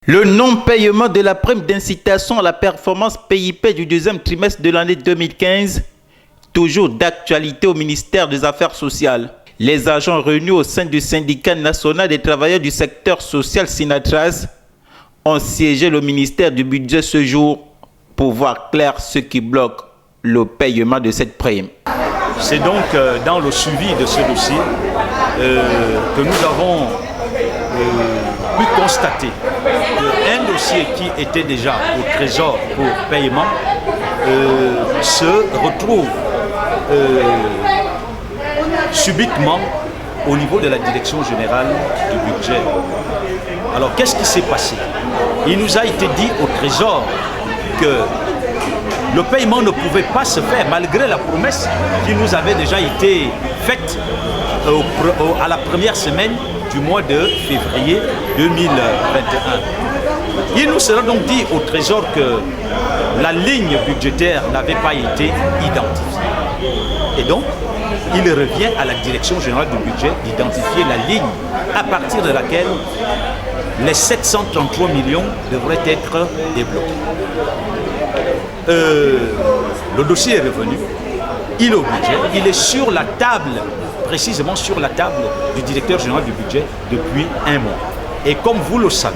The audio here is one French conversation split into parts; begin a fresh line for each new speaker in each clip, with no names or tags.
Le non-paiement de la prime d'incitation à la performance PIP du deuxième trimestre de l'année 2015, toujours d'actualité au ministère des Affaires sociales. Les agents réunis au sein du syndicat national des travailleurs du secteur social Sinatras ont siégé le ministère du budget ce jour pour voir clair ce qui bloque le paiement de cette prime.
C'est donc dans le suivi de ce dossier que nous avons pu constater qu'un dossier qui était déjà au trésor pour paiement se retrouve subitement au niveau de la direction générale du budget. Alors qu'est-ce qui s'est passé? Il nous a été dit au trésor que le paiement ne pouvait pas se faire malgré la promesse qui nous avait déjà été faite à la première semaine du mois de février 2021. Il nous sera donc dit au trésor que la ligne budgétaire n'avait pas été identifiée. Et donc, il revient à la direction générale du budget d'identifier la ligne à partir de laquelle les 733 millions devraient être débloqués. Le dossier est revenu, il est au budget, il est sur la table, précisément sur la table du directeur général du budget depuis un mois. Et comme vous le savez,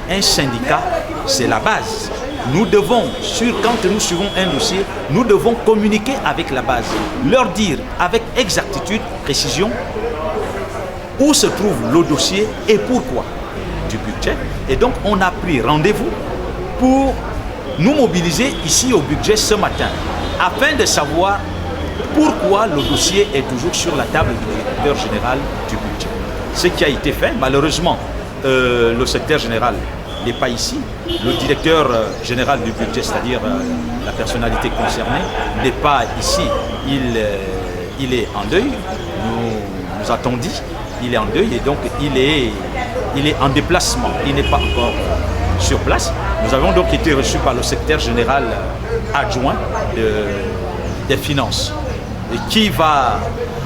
un syndicat, c'est la base. Nous devons, quand nous suivons un dossier, nous devons communiquer avec la base, leur dire avec exactitude, précision, où se trouve le dossier et pourquoi du budget. Et donc, on a pris rendez-vous pour nous mobiliser ici au budget ce matin, afin de savoir pourquoi le dossier est toujours sur la table du directeur général du budget. Ce qui a été fait, malheureusement, le secrétaire général n'est pas ici. Le directeur général du budget, c'est-à-dire la personnalité concernée, n'est pas ici. Il est en deuil, nous a-t-on dit. Il est en deuil et donc il est en déplacement. Il n'est pas encore sur place. Nous avons donc été reçus par le secrétaire général adjoint des finances et qui va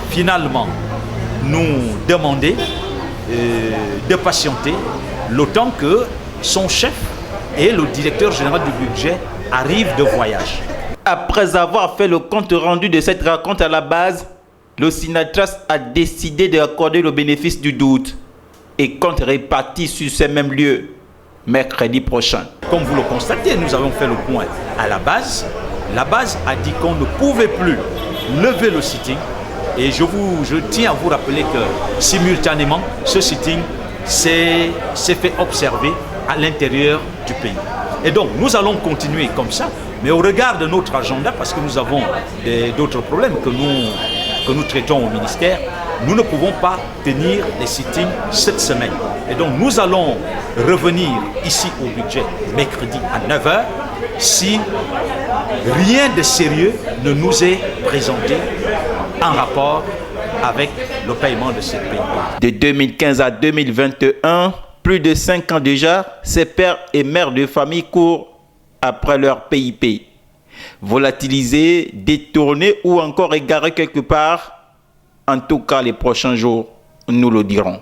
finalement nous demander de patienter le temps que son chef et le directeur général du budget arrivent de voyage.
Après avoir fait le compte rendu de cette rencontre à la base, le Sinatras a décidé d'accorder le bénéfice du doute et compte répartir sur ces mêmes lieux mercredi prochain.
Comme vous le constatez, nous avons fait le point à la base. La base a dit qu'on ne pouvait plus lever le sitting. Et je tiens à vous rappeler que simultanément, ce sitting s'est fait observer à l'intérieur du pays. Et donc, nous allons continuer comme ça, mais au regard de notre agenda, parce que nous avons d'autres problèmes que nous traitons au ministère, nous ne pouvons pas tenir les sittings cette semaine. Et donc, nous allons revenir ici au budget mercredi à 9 h si rien de sérieux ne nous est présenté en rapport avec le paiement de cette PIP.
De 2015 à 2021, plus de 5 ans déjà, ces pères et mères de famille courent après leur PIP. Volatilisés, détournés ou encore égarés quelque part, en tout cas les prochains jours, nous le dirons.